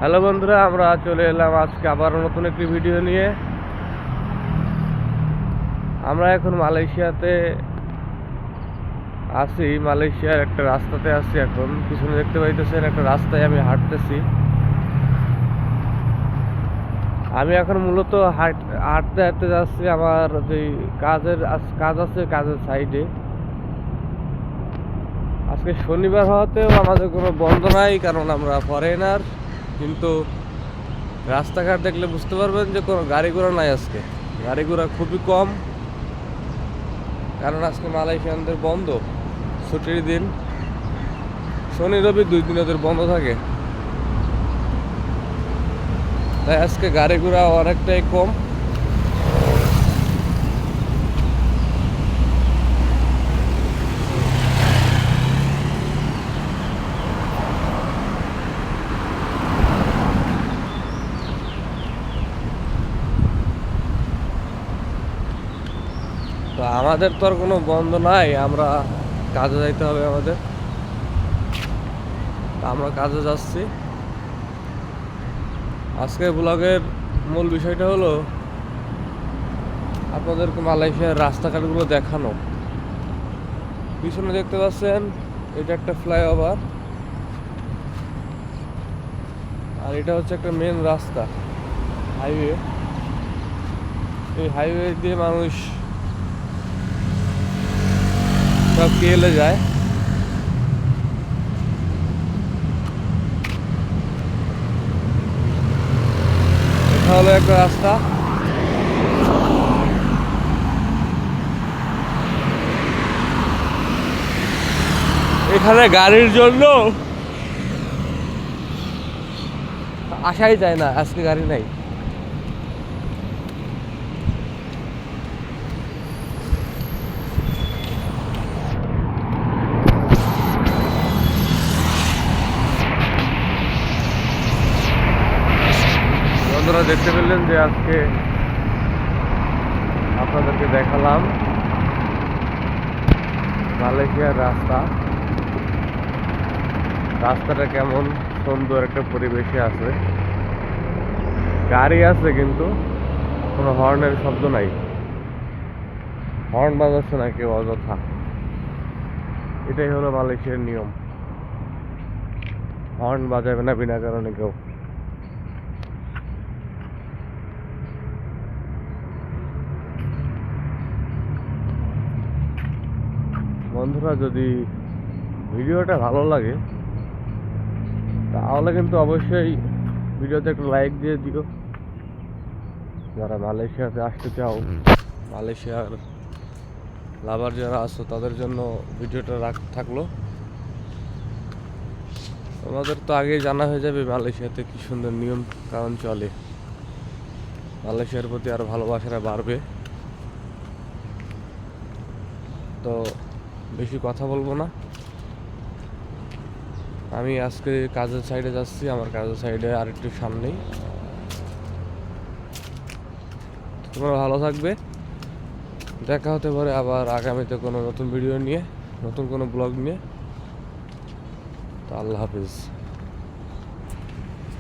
Hello বন্ধুরা, আমরা চলে এলাম আজকে আবার নতুন একটি ভিডিও নিয়ে। আমরা এখন মালয়েশিয়াতে আছি, মালয়েশিয়ার একটা রাস্তাতে আছি। এখন পিছনে দেখতে পাইতেছেন একটা রাস্তায় আমি হাঁটতেছি। আমি এখন মূলত হাঁটতে হাঁটতে যাচ্ছি আমার যে কাজ আছে, কাজের সাইডে। আজকে শনিবার হওয়াতেও আমাদের কোনো বন্ধ নাই, কারণ আমরা ফরেনার। কিন্তু রাস্তাঘাট দেখলে বুঝতে পারবেন যে কোনো গাড়ি ঘোড়া নাই আজকে। গাড়ি ঘোড়া খুবই কম, কারণ আজকে মালয়েশিয়ানদের বন্ধ, ছুটির দিন। শনি রবি 2 দিন ওদের বন্ধ থাকে, তাই আজকে গাড়ি ঘোড়া অনেকটাই কম। তো আমাদের তো আর কোনো বন্ধ নাই, আমরা কাজে যাইতে হবে আমাদের। আমরা কাজে যাচ্ছি। আজকের ব্লগের মূল বিষয়টা হলো আপনাদেরকে মালয়েশিয়ার রাস্তাঘাটগুলো দেখানো। পিছনে দেখতে পাচ্ছেন এটা একটা ফ্লাইওভার, আর এটা হচ্ছে একটা মেন রাস্তা, হাইওয়ে। এই হাইওয়ে দিয়ে মানুষ সব কেলে যায়। এটা হলো একটা রাস্তা। এখানে গাড়ির জন্য আসাই যায় না, আজকে গাড়ি নাই। বন্ধুরা দেখতে পেলেন যে আজকে আপনাদেরকে দেখালাম মালয়েশিয়ার রাস্তাটা কেমন সুন্দর একটা পরিবেশে আছে। গাড়ি আছে কিন্তু কোনো হর্নের শব্দ নাই, হর্ন বাজাচ্ছে না কেউ অযথা। এটাই হলো মালয়েশিয়ার নিয়ম, হর্ন বাজাবে না বিনা কারণে কেউ। বন্ধুরা, যদি ভিডিওটা ভালো লাগে তাহলে কিন্তু অবশ্যই ভিডিওতে একটু লাইক দিয়ে দিও। যারা মালয়েশিয়াতে আসতে চাও, মালয়েশিয়ার লাভার যারা আছো, তাদের জন্য ভিডিওটা থাকলো। তোমাদের তো আগেই জানা হয়ে যাবে মালয়েশিয়াতে কি সুন্দর নিয়ম কানুন চলে। মালয়েশিয়ার প্রতি আরো ভালোবাসাটা বাড়বে। তো বেশি কথা বলবো না, আমি আজকে কাজের সাইডে যাচ্ছি। আমার কাজের সাইডে আরেকটু সামনেই। তোমরা ভালো থাকবে, দেখা হতে পারে আবার আগামীতে কোনো নতুন ভিডিও নিয়ে, নতুন কোনো ব্লগ নিয়ে। তো আল্লাহ হাফিজ।